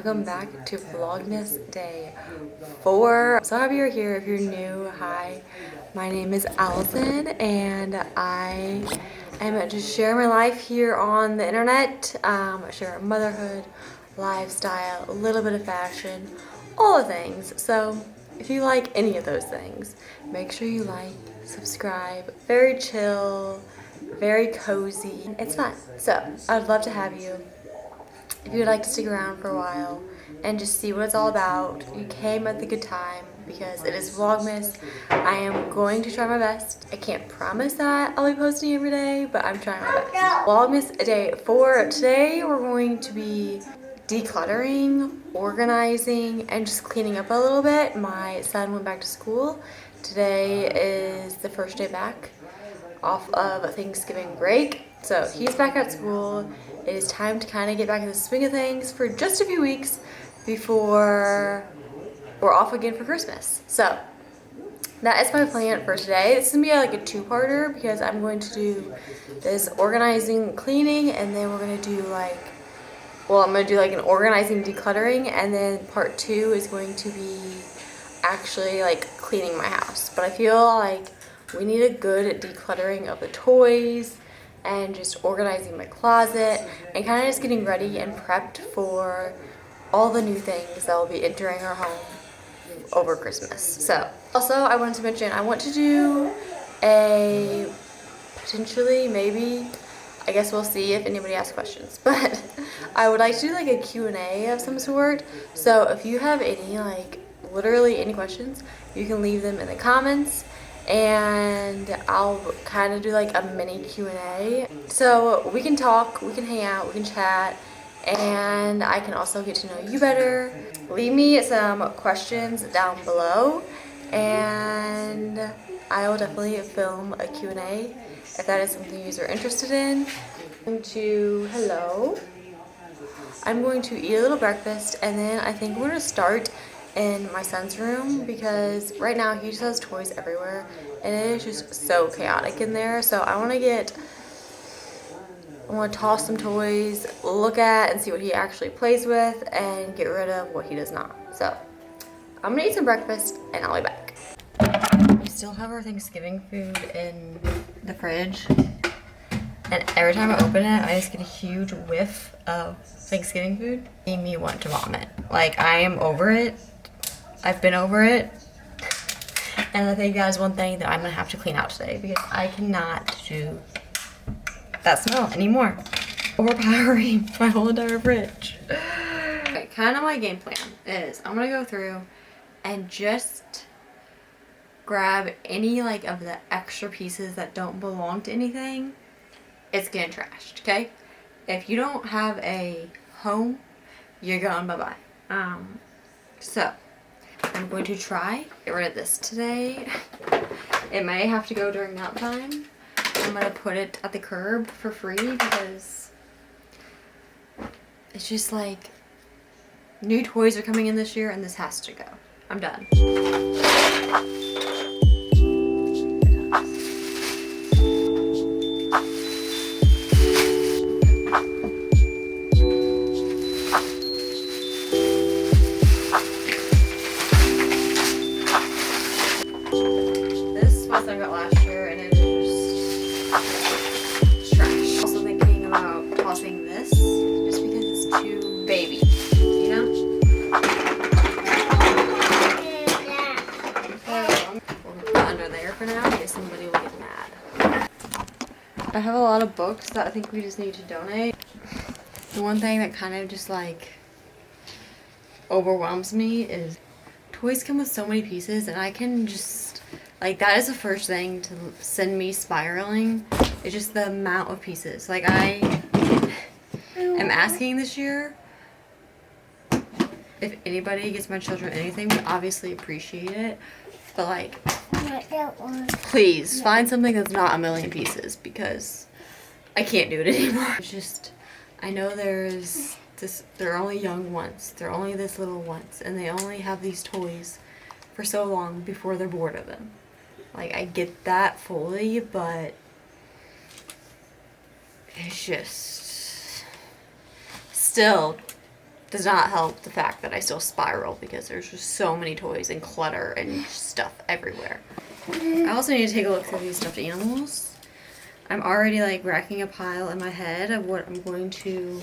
welcome back to Vlogmas Day 4. I'm so happy you're here. If you're new, hi. My name is Allison and I am just sharing my life here on the internet. Share motherhood, lifestyle, a little bit of fashion, all the things. So if you like any of those things, make sure you like, subscribe. Very chill, very cozy. It's fun. So I'd love to have you. If you'd like to stick around for a while and just see what it's all about, you came at the good time because it is Vlogmas. I am going to try my best. I can't promise that I'll be posting every day, but I'm trying my best. Vlogmas Day 4. Today we're going to be decluttering, organizing, and just cleaning up a little bit. My son went back to school. Today is the first day back off of Thanksgiving break. So he's back at school. It is time to kind of get back in the swing of things for just a few weeks before we're off again for Christmas. So that is my plan for today. This is gonna be like a two-parter because I'm going to do this organizing, cleaning, and then we're gonna do like, well, I'm gonna do like an organizing, decluttering, and then part 2 is going to be actually like cleaning my house. But I feel like we need a good decluttering of the toys and just organizing my closet and kind of just getting ready and prepped for all the new things that will be entering our home over Christmas. So also I wanted to mention I want to do a potentially, maybe, I guess we'll see if anybody asks questions, but I would like to do like a Q&A of some sort. So if you have any, like literally any questions, you can leave them in the comments and I'll kind of do like a mini Q&A. So we can talk, we can hang out, we can chat, and I can also get to know you better. Leave me some questions down below and I will definitely film a Q&A if that is something you are interested in. I'm going to eat a little breakfast and then I think we're going to start in my son's room because right now he just has toys everywhere and it is just so chaotic in there. So I want to toss some toys, look at and see what he actually plays with, and get rid of what he does not. So I'm gonna eat some breakfast and I'll be back. We still have our Thanksgiving food in the fridge, and every time I open it I just get a huge whiff of Thanksgiving food. Made me want to vomit. Like, I am over it. I've been over it, and I think that is one thing that I'm gonna have to clean out today because I cannot do that smell anymore. Overpowering my whole entire fridge. Okay, kind of my game plan is I'm gonna go through and just grab any like of the extra pieces that don't belong to anything. It's getting trashed, okay? If you don't have a home, you're going bye-bye. So I'm going to try get rid of this today. It may have to go during nap time. I'm gonna put it at the curb for free because it's just like new toys are coming in this year and this has to go. I'm done. I got last year and it is just trash. Also thinking about tossing this just because it's too baby, you know? We'll put it under there for now because somebody will get mad. I have a lot of books that I think we just need to donate. The one thing that kind of just like overwhelms me is toys come with so many pieces and I can just like, that is the first thing to send me spiraling. It's just the amount of pieces. Like, I am asking this year if anybody gets my children anything, we obviously appreciate it. But like, please find something that's not a million pieces because I can't do it anymore. It's just, I know there's this, they're only young once. They're only this little once. And they only have these toys for so long before they're bored of them. Like, I get that fully, but it's just still does not help the fact that I still spiral because there's just so many toys and clutter and stuff everywhere. I also need to take a look through these stuffed animals. I'm already like racking a pile in my head of what I'm going to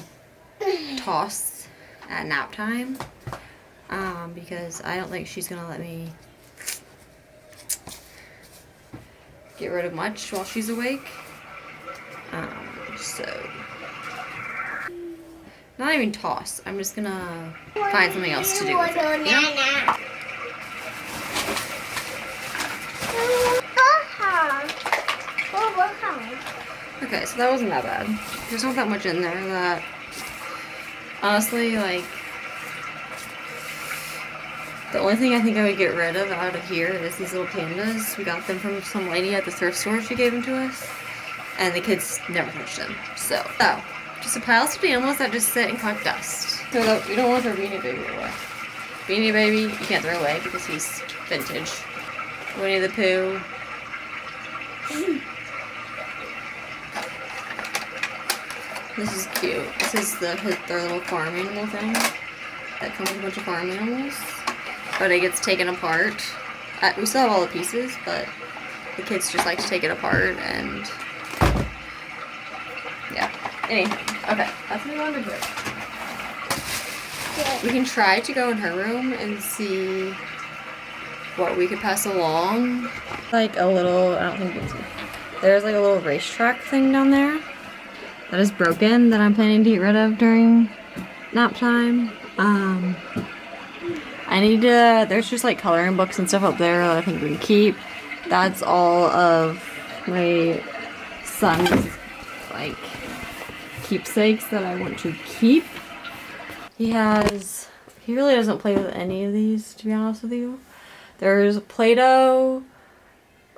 toss at nap time, because I don't think she's gonna let me get rid of much while she's awake. So not even toss. I'm just gonna find something else to do with it. Yeah? Okay, so that wasn't that bad. There's not that much in there that, honestly, like, the only thing I think I would get rid of out of here is these little pandas. We got them from some lady at the thrift store. She gave them to us, and the kids never touched them. So, just a pile of stuffed animals that just sit and collect dust. So we don't want to throw Beanie Baby away. Beanie Baby, you can't throw away because he's vintage. Winnie the Pooh. This is cute. This is their little farm animal thing that comes with a bunch of farm animals. But it gets taken apart. We still have all the pieces, but the kids just like to take it apart and yeah. Anyway, okay, that's what we want to do. We can try to go in her room and see what we could pass along. Like a little, I don't think you can see. There's like a little racetrack thing down there that is broken that I'm planning to get rid of during nap time. I need to, there's just like coloring books and stuff up there that I think we can keep. That's all of my son's like keepsakes that I want to keep. He really doesn't play with any of these, to be honest with you. There's Play-Doh,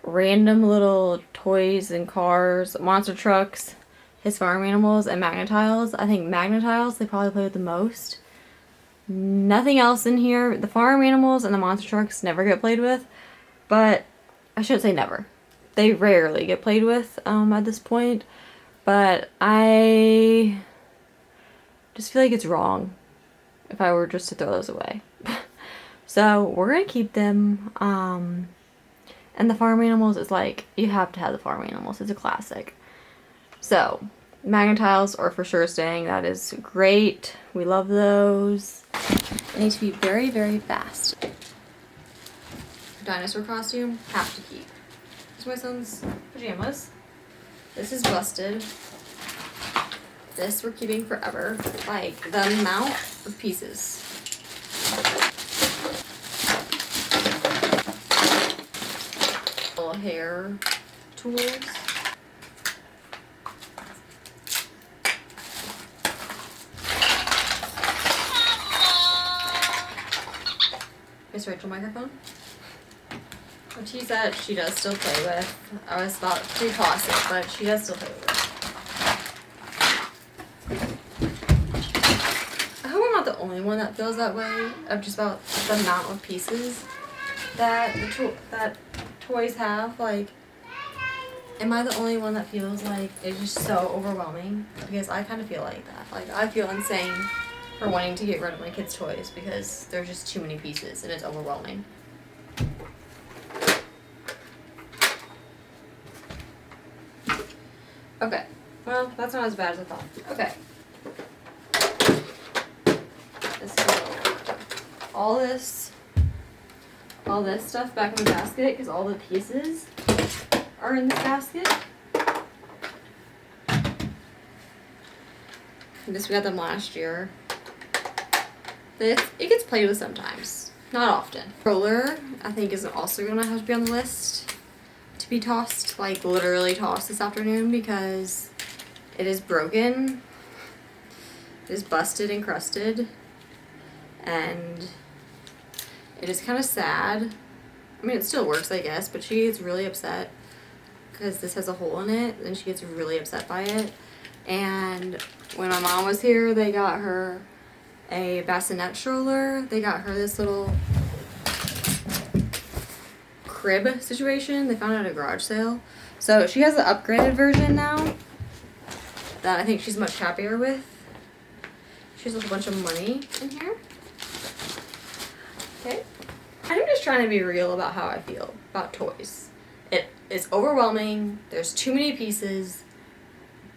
random little toys and cars, monster trucks, his farm animals, and Magnetiles. I think Magnetiles they probably play with the most. Nothing else in here. The farm animals and the monster trucks never get played with, but I shouldn't say never. They rarely get played with at this point, but I just feel like it's wrong if I were just to throw those away. So we're gonna keep them. And the farm animals is like, you have to have the farm animals. It's a classic. So Magnetiles are for sure staying. That is great. We love those. They need to be very, very fast. Dinosaur costume, have to keep. This is my son's pajamas. This is busted. This we're keeping forever. Like, the amount of pieces. Little hair tools. Miss Rachel microphone. Which she does still play with. I was about to toss it, but she does still play with it. I hope I'm not the only one that feels that way of just about the amount of pieces that that toys have. Like, am I the only one that feels like it's just so overwhelming? Because I kind of feel like that. Like, I feel insane for wanting to get rid of my kids' toys because there's just too many pieces and it's overwhelming. Okay, well, that's not as bad as I thought. Okay. Let's go. All this stuff back in the basket because all the pieces are in the basket. We got them last year. It gets played with sometimes, not often. Roller, I think, is also gonna have to be on the list to be tossed, like literally tossed this afternoon because it is broken. It is busted and crusted, and it is kind of sad. I mean, it still works, I guess, but she gets really upset because this has a hole in it, and she gets really upset by it. And when my mom was here, they got her a bassinet stroller. They got her this little crib situation. They found it at a garage sale. So she has the upgraded version now that I think she's much happier with. She She has a whole bunch of money in here. Okay. I'm just trying to be real about how I feel about toys. It is overwhelming. There's too many pieces.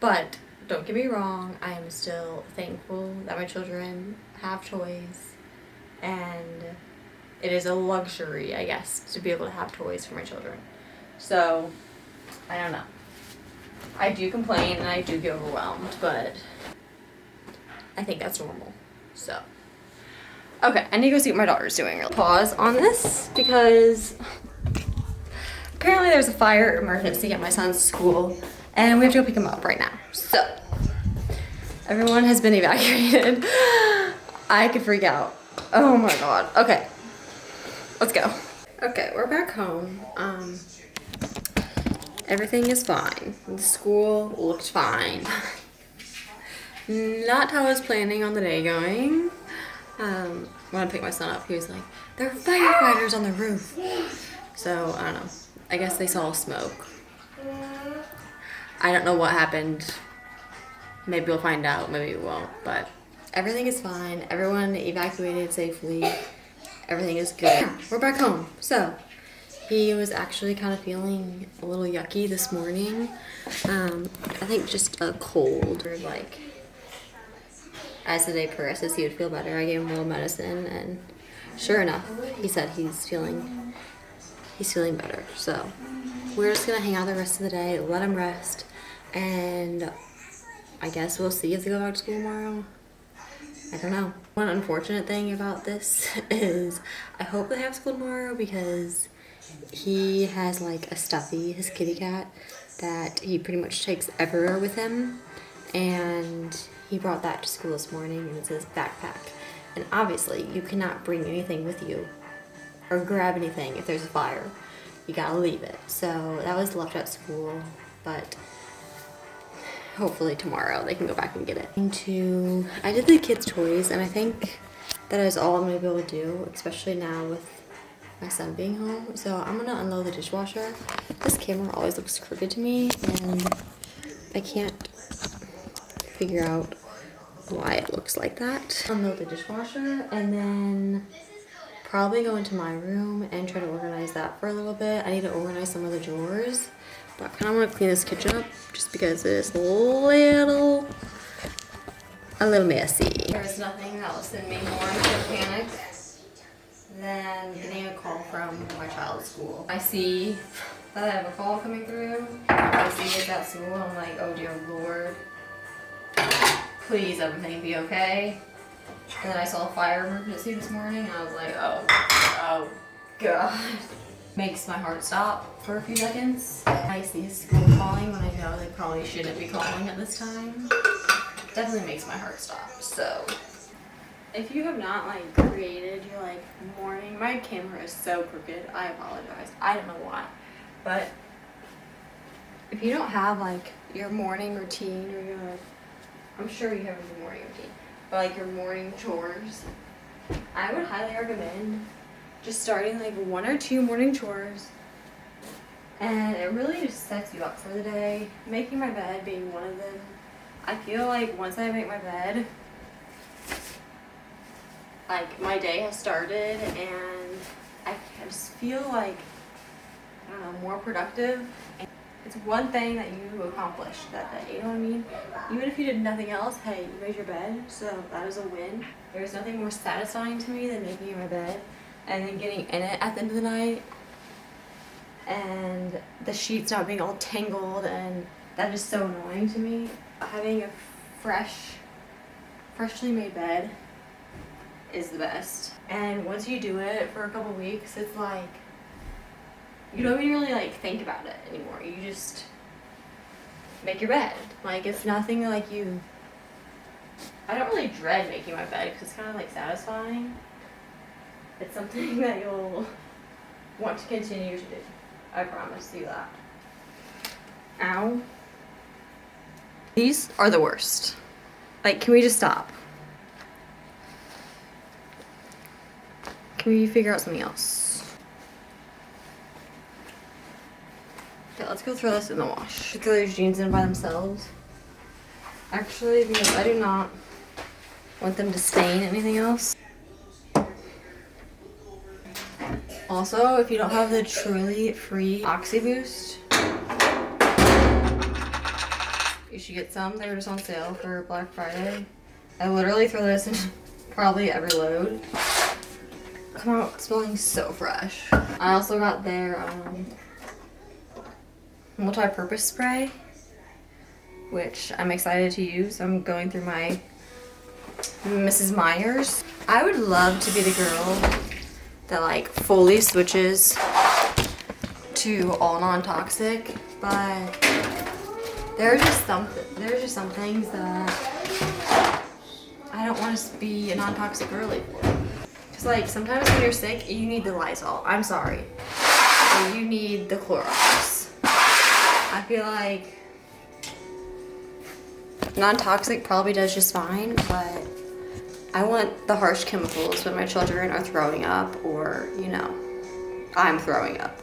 But don't get me wrong, I am still thankful that my children have toys. And it is a luxury, I guess, to be able to have toys for my children. So, I don't know. I do complain and I do get overwhelmed, but I think that's normal. So, okay, I need to go see what my daughter's doing. Pause on this because apparently there's a fire emergency at my son's school and we have to go pick him up right now. So, everyone has been evacuated. I could freak out. Oh my god. Okay, let's go. Okay, we're back home. Everything is fine. The school looks fine. Not how I was planning on the day going. When I picked my son up, he was like, there are firefighters on the roof. So, I don't know. I guess they saw smoke. I don't know what happened. Maybe we'll find out, maybe we won't. But everything is fine. Everyone evacuated safely. Everything is good. Yeah, we're back home. So, he was actually kind of feeling a little yucky this morning. I think just a cold or like, as the day progresses, he would feel better. I gave him a little medicine and sure enough, he said he's feeling better. So we're just gonna hang out the rest of the day, let him rest, and I guess we'll see if they go back to school tomorrow. I don't know. One unfortunate thing about this is I hope they have school tomorrow because he has like a stuffy, his kitty cat, that he pretty much takes everywhere with him, and he brought that to school this morning and it's his backpack. And obviously you cannot bring anything with you or grab anything if there's a fire. You gotta leave it. So that was left at school, but hopefully tomorrow they can go back and get it. I did the kids' toys and I think that is all I'm gonna be able to do, especially now with my son being home. So I'm gonna unload the dishwasher. This camera always looks crooked to me and I can't figure out why it looks like that. Unload the dishwasher and then probably go into my room and try to organize that for a little bit. I need to organize some of the drawers, but I kind of want to clean this kitchen up just because it is a little messy. There's nothing that will send me more into a panic than getting a call from my child's school. I see that I have a call coming through. I see it's at school. I'm like, oh dear Lord. Please, everything be okay. And then I saw a fire emergency this morning and I was like, oh God. Makes my heart stop for a few seconds. I see a school calling when I know they probably shouldn't be calling at this time. Definitely makes my heart stop. So, if you have not like created your like morning, my camera is so crooked, I apologize. I don't know why. But if you don't have like your morning routine or your, I'm sure you have a morning routine, but like your morning chores, I would highly recommend just starting like 1 or 2 morning chores, and it really just sets you up for the day. Making my bed being one of them. I feel like once I make my bed, like my day has started and I just feel like, I don't know, more productive. It's one thing that you accomplished that day, you know what I mean? Even if you did nothing else, hey, you made your bed, so that is a win. There's nothing more satisfying to me than making my bed and then getting in it at the end of the night and the sheets not being all tangled, and that is so annoying to me. Having a freshly made bed is the best. And once you do it for a couple weeks, it's like, you don't even really like think about it anymore. You just make your bed. Like, it's nothing like you, I don't really dread making my bed because it's kind of like satisfying. It's something that you'll want to continue to do. I promise you that. Ow. These are the worst. Like, can we just stop? Can we figure out something else? Okay, let's go throw this in the wash. Throw these jeans in by themselves. Actually, because I do not want them to stain anything else. Also, if you don't have the truly free Oxy Boost, you should get some. They were just on sale for Black Friday. I literally throw this in probably every load. Come out smelling so fresh. I also got their multi-purpose spray, which I'm excited to use. I'm going through my Mrs. Myers. I would love to be the girl that like fully switches to all non-toxic, but there's just some things that I don't want to be a non-toxic girly for. Cause like sometimes when you're sick, you need the Lysol. I'm sorry, or you need the Clorox. I feel like non-toxic probably does just fine, but I want the harsh chemicals when my children are throwing up or, you know, I'm throwing up.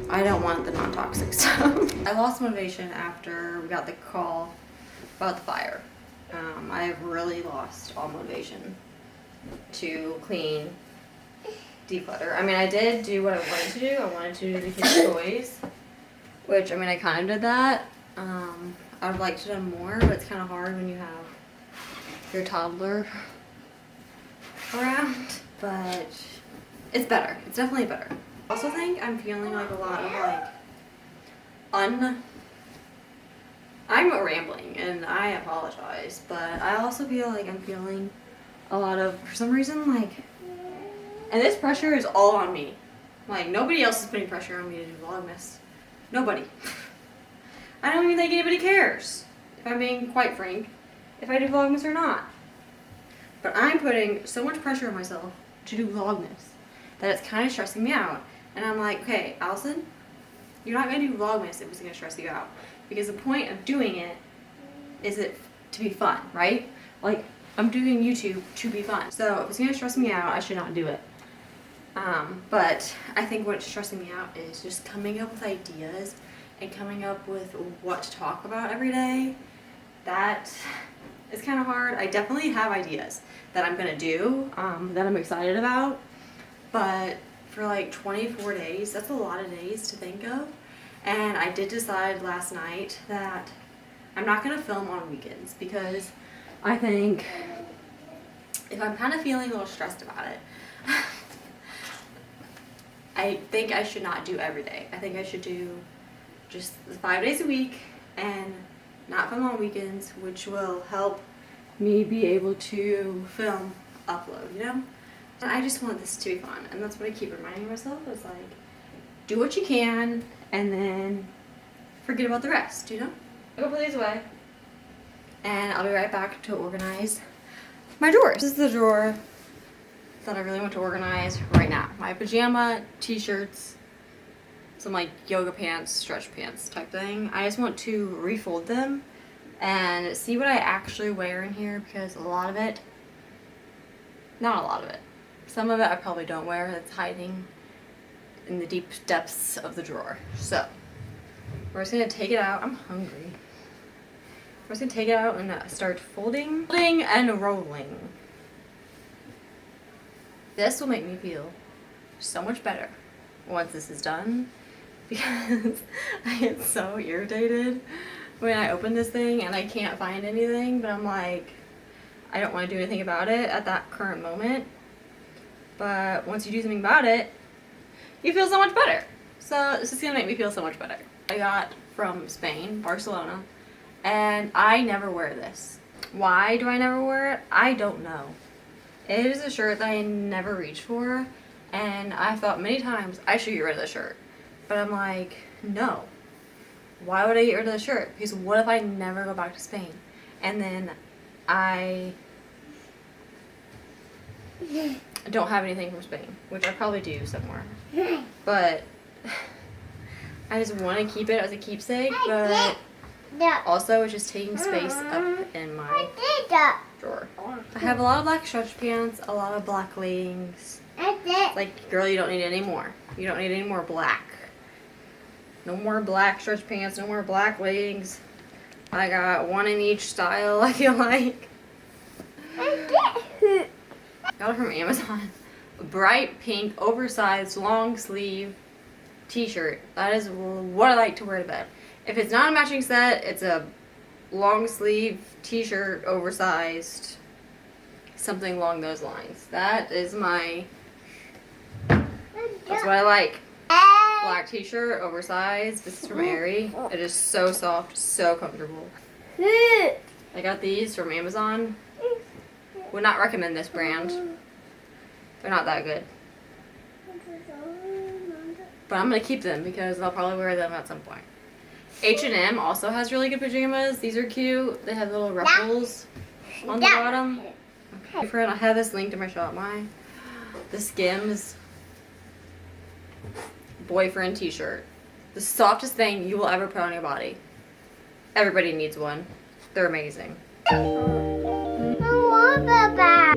I don't want the non-toxic stuff. I lost motivation after we got the call about the fire. I've really lost all motivation to clean, declutter. I mean, I did do what I wanted to do. I wanted to do the kids' toys, which, I mean, I kind of did that. I would like to do more, but it's kind of hard when you have your toddler around, but it's better. It's definitely better. I also think I'm feeling like a lot of like I'm rambling and I apologize, but I also feel like I'm feeling a lot of, for some reason, like, and this pressure is all on me. Like, nobody else is putting pressure on me to do Vlogmas. Nobody. I don't even think anybody cares, if I'm being quite frank, if I do Vlogmas or not. But I'm putting so much pressure on myself to do Vlogmas that it's kind of stressing me out. And I'm like, okay, Allison, you're not going to do Vlogmas if it's going to stress you out. Because the point of doing it is it to be fun, right? Like, I'm doing YouTube to be fun. So if it's going to stress me out, I should not do it. But I think what's stressing me out is just coming up with ideas and coming up with what to talk about every day. That is kind of hard. I definitely have ideas that I'm going to do, that I'm excited about. But for like 24 days, that's a lot of days to think of. And I did decide last night that I'm not going to film on weekends because I think if I'm kind of feeling a little stressed about it, I think I should not do every day. I think I should do just 5 days a week and not film on weekends, which will help me be able to film, upload, you know? And I just want this to be fun, and that's what I keep reminding myself is like, do what you can, and then forget about the rest, you know? I'll go put these away, and I'll be right back to organize my drawers. This is the drawer that I really want to organize right now. My pajama, t-shirts, some like yoga pants, stretch pants type thing. I just want to refold them and see what I actually wear in here, because a lot of it, not a lot of it, some of it I probably don't wear. That's hiding in the deep depths of the drawer. So we're just gonna take it out. I'm hungry. We're just gonna take it out and start folding and rolling. This will make me feel so much better once this is done, because I get so irritated when I open this thing and I can't find anything, but I'm like, I don't want to do anything about it at that current moment. But once you do something about it, you feel so much better. So this is gonna make me feel so much better. I got from Spain, Barcelona, and I never wear this. Why do I never wear it? I don't know. It is a shirt that I never reach for, and I thought many times I should get rid of the shirt. But I'm like, no. Why would I get rid of the shirt? Because what if I never go back to Spain? And then I don't have anything from Spain, which I probably do somewhere. But I just want to keep it as a keepsake, but also it's just taking space up in my drawer. I have a lot of black stretch pants, a lot of black leggings. Like, girl, you don't need any more. You don't need any more black. No more black stretch pants, no more black leggings. I got one in each style, I feel like. Got it from Amazon. A bright pink, oversized, long sleeve t-shirt. That is what I like to wear to bed. If it's not a matching set, it's a long sleeve t-shirt, oversized, something along those lines. That's what I like. Black t-shirt, oversized. This is from Aerie. It is so soft, so comfortable. I got these from Amazon. Would not recommend this brand. They're not that good. But I'm gonna keep them because I'll probably wear them at some point. H&M also has really good pajamas. These are cute. They have little ruffles on the bottom. Okay, friend, I have this linked in my shop. The Skims boyfriend t-shirt. The softest thing you will ever put on your body. Everybody needs one. They're amazing. I want Papa. I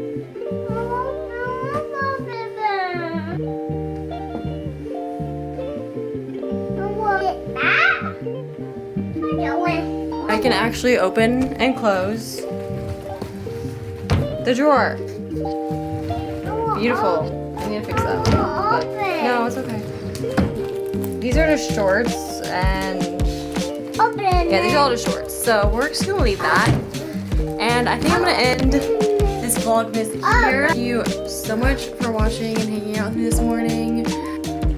want Papa. I can actually open and close the drawer. Beautiful. I need to fix that. But no, it's okay. These are just shorts and yeah, these are all just shorts. So we're just gonna leave that. And I think I'm gonna end this Vlogmas here. Thank you so much for watching and hanging out with me this morning.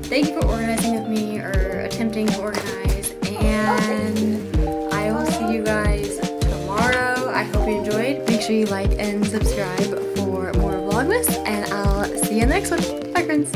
Thank you for organizing with me or attempting to organize. And I will see you guys tomorrow. I hope you enjoyed. Make sure you like and subscribe for more Vlogmas. And I'll see you in the next one. Bye, friends.